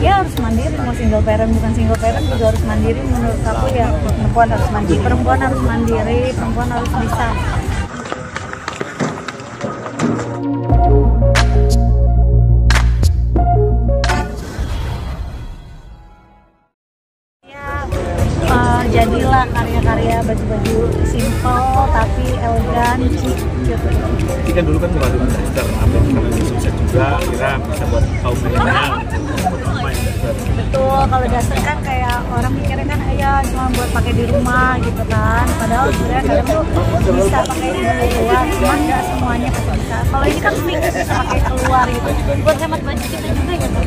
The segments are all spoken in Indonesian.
Ya harus mandiri, mau single parent bukan single parent juga harus mandiri. Menurut aku ya perempuan harus mandiri, perempuan harus mandiri, perempuan harus bisa. Jadilah karya-karya baju-baju simple tapi elegan, chic gitu. Jadi kan dulu kan waktu Manchester, apa yang sukses juga, kira bisa buat kaum milenial. Betul, kalau dasar kan kayak orang mikirnya kan ya cuma buat pakai di rumah gitu kan. Padahal sebenarnya kadang tuh bisa pakai di luar, cuma nggak semuanya bisa. Kalau ini kan mix bisa pakai keluar gitu, buat hemat baju kita juga gitu.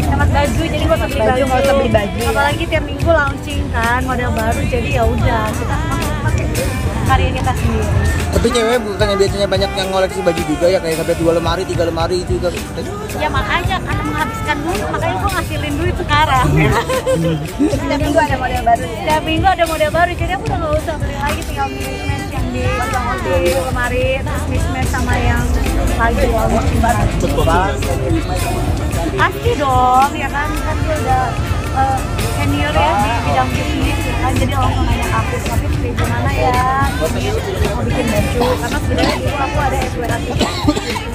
Hemat baju, jadi nggak usah beli baju. Apalagi tiap minggu launching kan model baru, jadi ya udah kita pakai karya kita sendiri. Tapi cewek bukannya biasanya banyak yang ngoleksi baju juga ya, kayak sampai 2 lemari, 3 lemari itu juga. Ya makanya karena menghabiskan duit, makanya gue ngasilin duit sekarang. Setiap minggu ada model baru. Setiap minggu ada model baru, jadi aku udah nggak usah beli lagi, tinggal mismatch yang di lemari, terus mismatch sama yang lagi launching baru. Pasti dong, ya kan gue udah senior ya di bidang bisnis ya kan, jadi langsung nanya aku kayak gimana ya ini mau bikin baju, karena sebenarnya dulu aku ada SWA ibu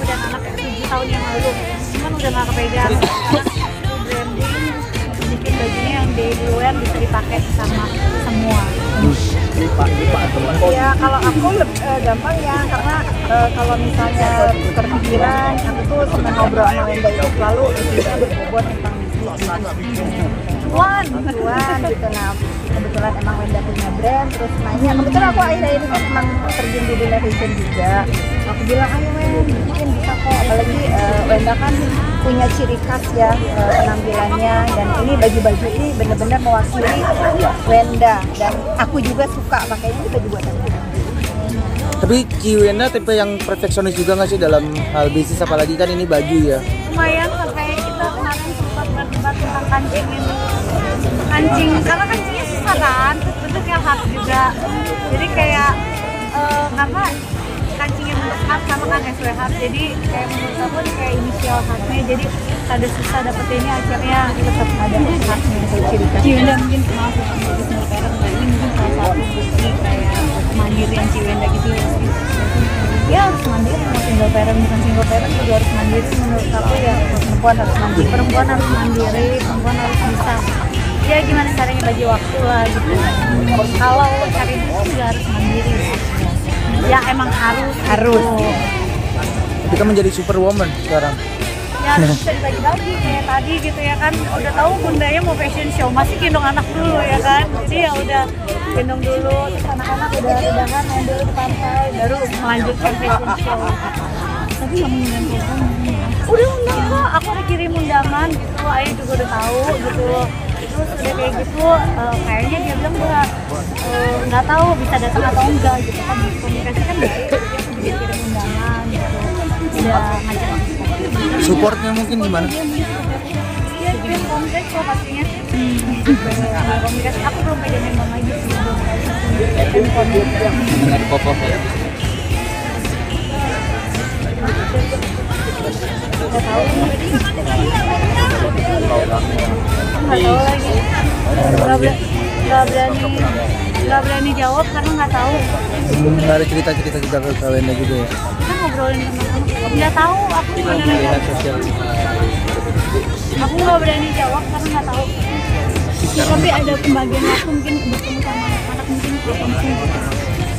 dan anak 7 tahun yang lalu, cuman udah nggak kepegang karena branding bikin bajunya yang daily wear bisa dipakai sama semua. Ya kalau aku gampang ya, karena kalau misalnya terpikiran, aku tuh senang ngobrol sama Wenda itu selalu kita berbobot tentang cuan gitu. Nah kebetulan emang Wenda punya brand, terus nanya, kebetulan aku akhir-akhir ini emang terjun di dunia fashion juga. Aku bilang ayo Wen, mungkin bisa kok, apalagi Wenda kan punya ciri khas ya penampilannya, dan ini baju-baju ini benar-benar mewakili Wenda, dan aku juga suka pakainya ini baju buatan. Tapi Ci Wenda tipe yang perfeksionis juga nggak sih dalam hal bisnis, apalagi kan ini baju ya? Lumayan, sampai kita kemarin sempat berdebat tentang kancing ini. Kancing, karena kancingnya susah kan, bentuknya hard juga. Jadi kayak karena kancingnya bentuk hard sama kan SW hard, jadi kayak menurut aku ini kayak inisial hardnya, jadi ada susah dapetinnya, akhirnya tetap ada hardnya ciri khas. Ciwenda mungkin maaf ya, sebagai single parent, ini mungkin salah satu bukti kayak kemandirian Ciwenda gitu ya sih. Ya harus mandiri, mau single parent bukan single parent juga harus mandiri. Menurut aku ya perempuan harus mandiri, perempuan harus mandiri, perempuan harus bisa. Ya gimana caranya bagi waktu lah gitu. Kalau lo cari duit juga harus mandiri. Ya emang harus. Tapi kan menjadi superwoman sekarang. Ya harus bisa dibagi-bagi kayak tadi gitu ya kan. Udah tahu bundanya mau fashion show, masih gendong anak dulu ya kan. Jadi ya udah gendong dulu, terus anak-anak udah udahan main dulu di pantai, baru melanjutkan fashion show. Tapi nggak mengundang program. Udah undang kok, aku udah kirim undangan gitu, ayah juga udah tahu gitu. Terus udah kayak gitu, kayaknya dia bilang nggak tahu bisa datang atau enggak gitu kan. Komunikasi kan baik, jadi aku juga kirim undangan gitu. Udah ngajak Supportnya mungkin gimana? Iya, dia kompleks kok pastinya. Komunikasi, aku belum pegang memang lagi sih. Dengan kokoh ya. Nggak tahu lagi. Nggak berani jawab karena nggak tahu. Nggak ada cerita-cerita juga ke Wenda juga ya? Kita ngobrolin sama nggak tahu, aku Lihat sosial. Aku nggak berani jawab karena nggak tahu. Tapi ada pembagian waktu mungkin bertemu sama anak-anak, mungkin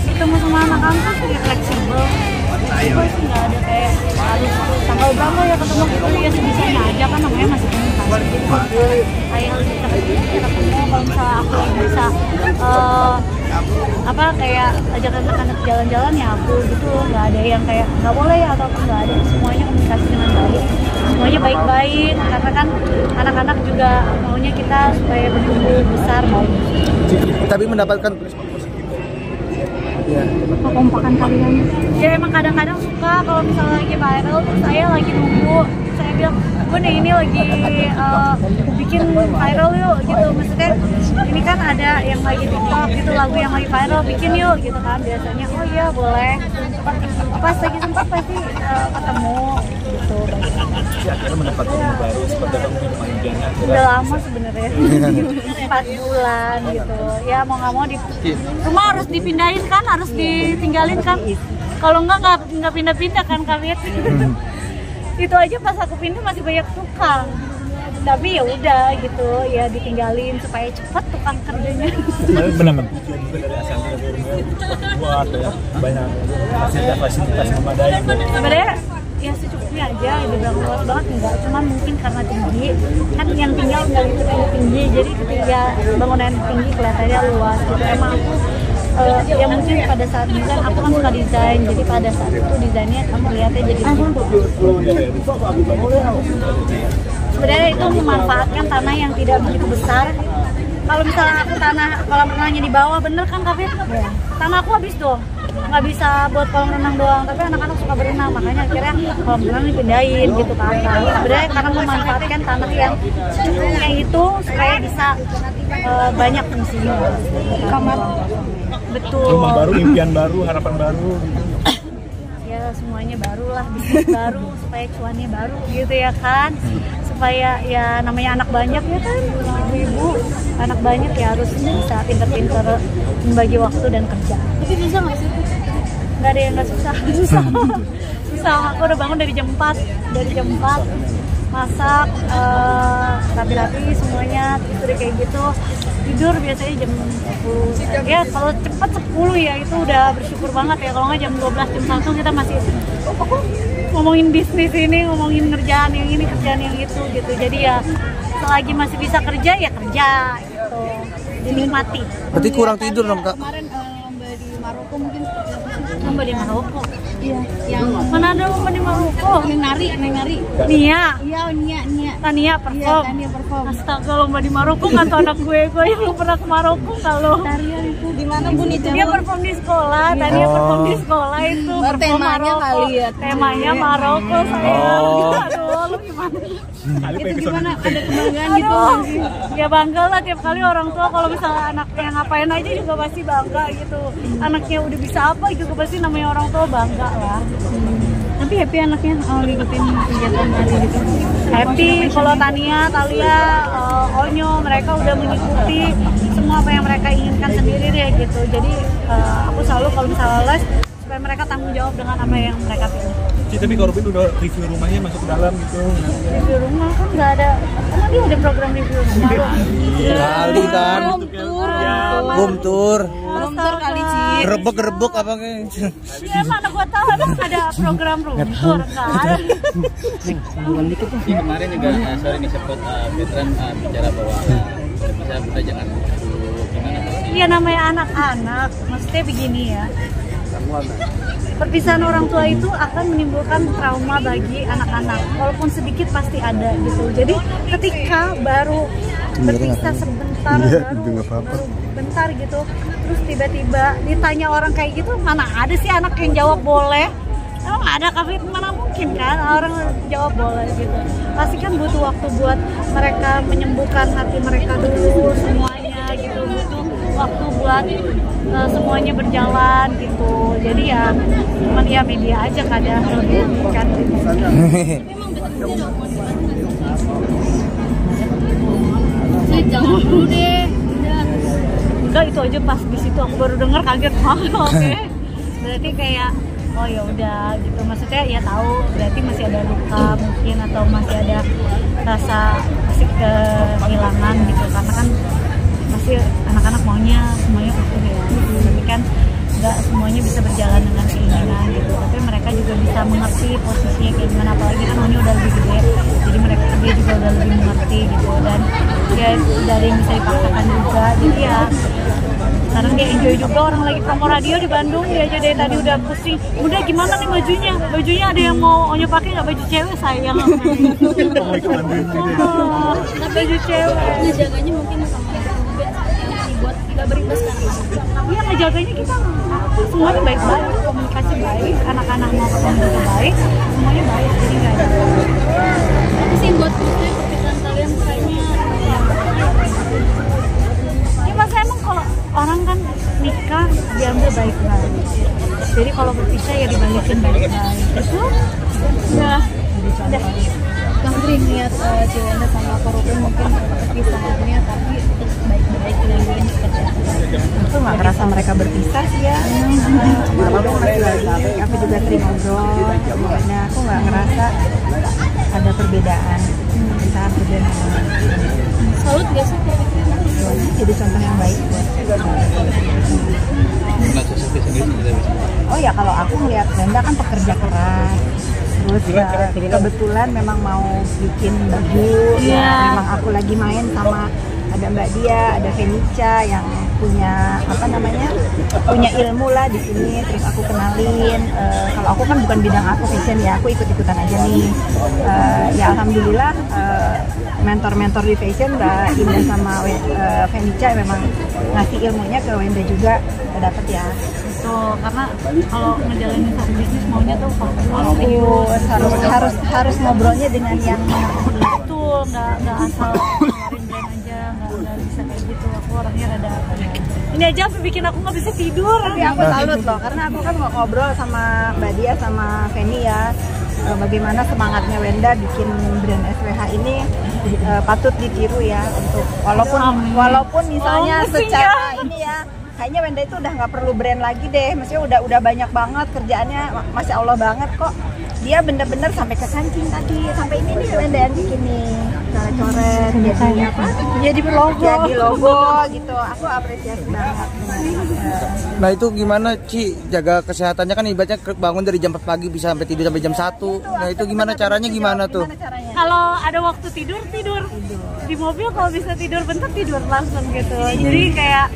ketemu sama anak-anak tuh fleksibel. Fleksibel sih nggak ada kayak harus tanggal berapa ya ketemu gitu ya, sebisanya aja kan, namanya masih komunikasi. Jadi kayak bisa ketemu, kalau misalnya aku bisa kayak ajak anak-anak jalan-jalan ya aku gitu, nggak ada yang kayak nggak boleh ya atau nggak ada, semuanya komunikasi dengan baik, semuanya baik-baik, karena kan anak-anak juga maunya kita supaya bertumbuh besar bagus. Tapi mendapatkan ya Kekompakan kalian ya emang kadang-kadang suka kalau misalnya lagi viral terus saya lagi nunggu, saya bilang Bun ini lagi bikin viral yuk gitu, maksudnya ini kan ada yang lagi TikTok gitu, lagu yang lagi viral, bikin yuk gitu kan. Biasanya oh iya boleh, pas lagi sempat pasti ketemu gitu. Ya, akhirnya mendapat ilmu baru seperti kamu di rumah impiannya. Udah lama sebenarnya 4 bulan gitu ya, mau nggak mau rumah harus dipindahin kan, harus ditinggalin kan, kalau nggak pindah-pindah kan kalian. Itu aja pas aku pindah masih banyak tukang, tapi ya udah gitu ya, ditinggalin supaya cepet tukang kerjanya. Mendapat tujuan juga dari asalnya buat ya banyak fasilitas memadai. Sebenarnya ya secukupnya aja, dibilang luas banget enggak, cuman mungkin karena tinggi kan, yang tinggal nggak gitu tinggi, jadi ketika bangunan tinggi kelihatannya luas gitu. Emang aku ya mungkin pada saat desain, aku kan suka desain, jadi pada saat itu desainnya kamu lihatnya jadi sebenarnya itu memanfaatkan tanah yang tidak begitu besar. Kalau misalnya aku tanah kolam renangnya di bawah, bener kan Kak Fit? Tanah aku habis dong, nggak bisa buat kolam renang doang, tapi anak-anak suka berenang, makanya akhirnya kolam renang dipindahin gitu kan. Sebenarnya karena memanfaatkan tanah yang secukupnya itu supaya bisa banyak fungsinya. Kamar, betul. Rumah baru, impian baru, harapan baru. Ya semuanya baru lah, bisnis baru supaya cuannya baru gitu ya kan, supaya ya namanya anak banyak ya kan, ibu-ibu anak banyak ya harus bisa pinter-pinter membagi waktu dan kerja. Tapi bisa nggak sih? Nggak ada yang nggak susah. Susah. Aku udah bangun dari jam 4 masak, rapi-rapi semuanya, terus udah kayak gitu tidur biasanya jam 10 ya, kalau cepat 10 ya itu udah bersyukur banget ya. Kalau nggak jam 12, jam 1 kita masih ngomongin bisnis ini, ngomongin kerjaan yang ini, kerjaan yang itu gitu. Jadi ya selagi masih bisa kerja ya kerja gitu, dinikmati. Berarti kurang tidur dong Kak? Kemarin Mbak di Maroko mungkin seperti apa sih? Mbak di Maroko? Iya, yang Mana ada Mbak di Maroko? Neng Nari. Nia. Iya, Nia. Tania perform. Tania perform. Astaga, lomba di Maroko nggak tau anak gue yang belum pernah ke Maroko kalau. Tarian itu di mana Bun itu? Dia perform di sekolah, Tania perform di sekolah itu. Oh, Perform temanya Maroko. kali ya. Temanya Maroko sayang. Aduh, lu gimana? Itu gimana? Ada kebanggaan gitu Aduh, sih? ya bangga lah tiap kali orang tua kalau misalnya anaknya ngapain aja juga pasti bangga gitu. Anaknya udah bisa apa juga pasti namanya orang tua bangga lah. Tapi happy anaknya ngikutin kegiatan hari gitu. Happy kalau Tania, Talia, Onyo mereka udah mengikuti semua apa yang mereka inginkan sendiri deh gitu. Jadi aku selalu kalau misalnya les supaya mereka tanggung jawab dengan apa yang mereka pilih. Tapi kalau Robin udah review rumahnya masuk ke dalam gitu. Review rumah kan nggak ada, emang dia ada program review rumah loh. Kali kan. Room tour. Belum kali Ci. Gerebek apa kayak. Ya mana gua tahu emang ada program room tour nggak ada. Ini kemarin juga sorry nih sempat veteran bicara bahwa bisa kita jangan gimana sih? Iya namanya anak-anak, maksudnya begini ya. Perpisahan orang tua itu akan menimbulkan trauma bagi anak-anak, walaupun sedikit pasti ada gitu. Jadi ketika baru berpisah sebentar, baru bentar gitu, terus tiba-tiba ditanya orang kayak gitu, mana ada sih anak yang jawab boleh? Emang ada Kak? Mana mungkin kan orang jawab boleh gitu. Pasti kan butuh waktu buat mereka menyembuhkan hati mereka dulu semuanya gitu, butuh waktu buat semuanya berjalan gitu. Jadi ya cuman ya media aja kadang kan gitu. Jangan dulu deh. Udah itu aja pas di situ aku baru dengar kaget banget. Oke. Berarti kayak oh ya udah gitu, maksudnya ya tahu berarti masih ada luka mungkin atau masih ada rasa asik kehilangan gitu, karena kan masih anak-anak maunya semuanya utuh ya, tapi kan nggak semuanya bisa berjalan dengan keinginan gitu, tapi mereka juga bisa mengerti posisinya kayak gimana, apalagi kan maunya udah lebih gede, jadi mereka dia juga udah lebih mengerti gitu, dan dia dari yang bisa dipaksakan juga, jadi ya sekarang dia enjoy juga. Orang lagi promo radio di Bandung, dia aja dari tadi udah pusing, udah gimana nih bajunya ada yang mau Onyo pakai nggak, baju cewek sayang baju cewek Ngejaganya mungkin sama juga yang dibuat tidak berimbas kan. iya ngejaganya kita semuanya baik-baik, komunikasi baik, anak-anak mau ketemu juga baik, semuanya baik, jadi nggak ada. sih buat maksudnya perpisahan kalian kayaknya? Ya masa emang kalau orang kan nikah diambil baik-baik. Jadi kalau berpisah ya dibalikin baik-baik. Itu udah. Bang Dri niat Ciwanda sama Korupin mungkin perpisahannya tapi tetap baik-baik dengan seperti apa? Aku nggak ngerasa mereka berpisah sih ya. Aku masih lagi, aku juga sering ngobrol. Makanya aku nggak ngerasa ada perbedaan. Perbedaan. Salut gak sih? Jadi contoh yang baik. Nah, Suzuki sendiri sudah bisa. Oh ya kalau aku ngeliat Brenda kan pekerja keras. Terus kebetulan memang mau bikin baju. Iya. Memang aku lagi main sama ada Mbak Dia, ada Fenica yang punya punya ilmu lah di sini. Terus aku kenalin. Kalau aku kan bukan bidang aku fashion ya, aku ikut-ikutan aja nih. Ya alhamdulillah mentor-mentor di fashion Mbak Indah sama Fenica memang ngasih ilmunya ke Wenda juga dapet ya. Tuh, karena kalau ngejalanin satu bisnis maunya tuh Serius, harus ngobrolnya dengan yang itu nggak asal keluarin brand aja, nggak bisa kayak gitu. Aku orangnya rada ini aja sampai bikin aku nggak bisa tidur. Tapi aku salut loh, karena aku kan ngobrol sama Mbak Dia sama Feni ya, bagaimana semangatnya Wenda bikin brand SWH ini patut ditiru ya. Untuk walaupun misalnya secara ini ya, kayaknya Wenda itu udah nggak perlu brand lagi deh, maksudnya udah banyak banget kerjaannya, masya Allah banget kok. Dia bener-bener sampai ke kancing tadi, sampai ini nih Wenda yang bikin nih coret-coret jadi apa? Jadi logo gitu. Aku apresiasi banget. Nah itu gimana Ci, jaga kesehatannya kan ibaratnya bangun dari jam 4 pagi bisa sampai tidur sampai jam 1. Nah itu gimana caranya gimana tuh? Kalau ada waktu tidur di mobil, kalau bisa tidur bentar tidur langsung gitu. Jadi kayak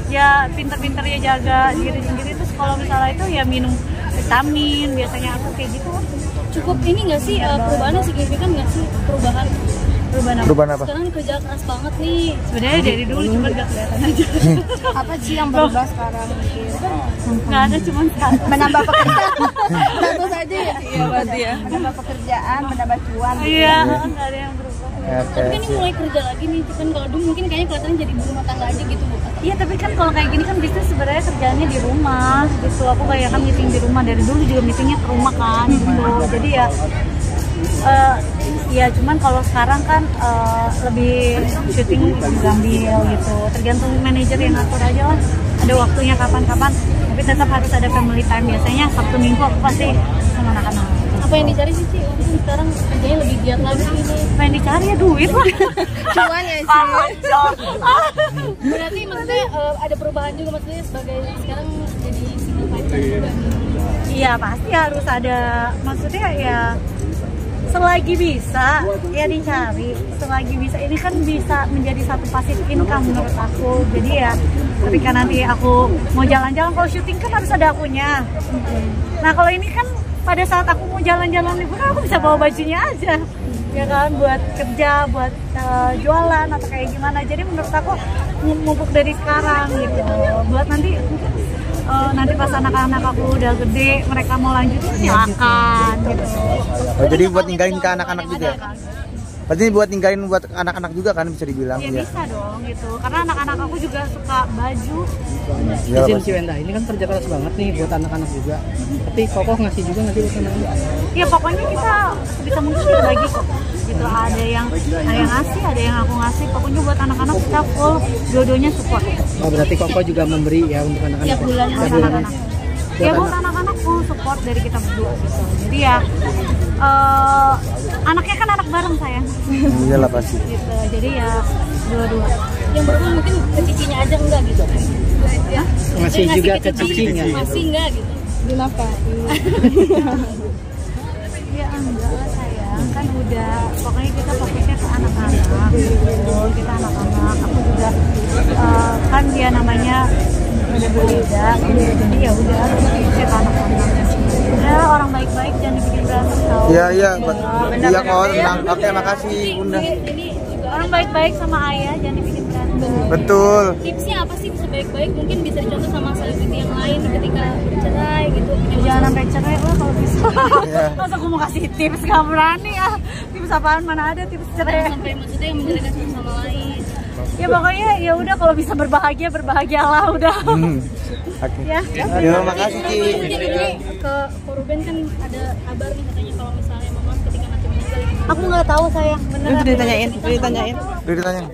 ya pinter-pinter ya jaga diri sendiri. Terus kalau misalnya itu ya minum vitamin, biasanya aku kayak gitu. Cukup ini nggak sih perubahannya signifikan nggak sih perubahan Perubahan apa? sekarang kerja keras banget nih Sebenarnya dari dulu cuma gak kelihatan aja. Apa sih yang berubah sekarang? Nggak ada, cuma satu. Menambah pekerjaan. satu saja ya iya berarti ya. Menambah pekerjaan, menambah cuan. Iya, nggak ada yang berubah. Tapi kan ini mulai kerja lagi nih kan, kalau dulu mungkin kayaknya kelihatannya jadi ibu rumah tangga aja gitu Bu. Iya, tapi kan kalau kayak gini kan bisnis sebenarnya kerjaannya di rumah gitu. Aku kayak kan meeting di rumah, dari dulu juga meetingnya ke rumah kan gitu. Jadi ya ya cuman kalau sekarang kan lebih syuting gambil gitu. Tergantung manajer yang ngatur aja lah. Ada waktunya kapan-kapan. Tapi tetap harus ada family time. Biasanya Sabtu Minggu aku pasti sama anak-anak. Apa yang dicari sih Ci? Mungkin sekarang kerjanya lebih giat lagi ini. Apa yang dicari ya duit lah. Cuan ya sih. Berarti maksudnya ada perubahan juga maksudnya sebagai sekarang jadi single fighter juga. Iya pasti harus ada. Maksudnya ya selagi bisa ya dicari, selagi bisa. Ini kan bisa menjadi satu passive income menurut aku. Jadi ya ketika nanti aku mau jalan-jalan, kalau syuting kan harus ada akunya. Nah kalau ini kan pada saat aku mau jalan-jalan liburan, aku bisa bawa bajunya aja ya kan, buat kerja, buat jualan atau kayak gimana. Jadi menurut aku mumpuk dari sekarang gitu, buat nanti nanti pas anak-anak aku udah gede, mereka mau lanjut silakan gitu. Oh, jadi buat ninggalin ke anak-anak juga. Berarti buat ninggalin buat anak-anak juga kan bisa dibilang ya? Ya. Bisa dong gitu, karena anak-anak aku juga suka baju. Ya, Izin Si Wenda, ini kan kerja keras banget nih buat anak-anak juga. Tapi Kokoh ngasih juga nggak sih buat anak-anak? Ya pokoknya kita sebisa mungkin kita bagi kok. Gitu, ada yang ngasih, ada yang aku ngasih. Pokoknya buat anak-anak kita full, dua-duanya support. Oh berarti Kokoh juga memberi ya untuk anak-anak. Tiap bulan Buat anak-anak. Ya buat anak-anak full support dari kita berdua gitu. Jadi ya anaknya kan anak bareng sayang. Iyalah pasti. Gitu. Jadi ya dua-dua. Yang berubah mungkin ke cicinya aja enggak gitu. Masih Ngasih juga ke ke cicinya. Masih enggak gitu. Dinafkahi. Ya enggak lah sayang, kan udah pokoknya kita fokusnya ke anak-anak gitu. Kita anak-anak, aku juga kan dia namanya beda-beda gitu. Jadi ya udah fokusnya ke anak-anak. Ya orang baik-baik jangan dibikin berantem tau. Iya iya kok tenang. Oke makasih Bunda. Ini juga Orang baik-baik sama ayah jangan dibikin berantem. Betul. tipsnya apa sih bisa baik-baik? Mungkin bisa dicontoh sama selebriti yang lain ketika bercerai gitu. Jangan sampai cerai lah kalau bisa. Iya. Masa aku mau kasih tips, gak berani ah. tipes apaan, mana ada tipes cerai. Sampai maksudnya yang menjadikan satu sama lain. Ya pokoknya ya udah kalau bisa berbahagialah udah. Oke. Ya. Yo, makasih Ci. Jadi ke Ruben kan ada kabar nih katanya kalau misalnya mama ketika nanti meninggal. Aku nggak tahu sayang, beneran. Itu ditanyain. Udah ditanya.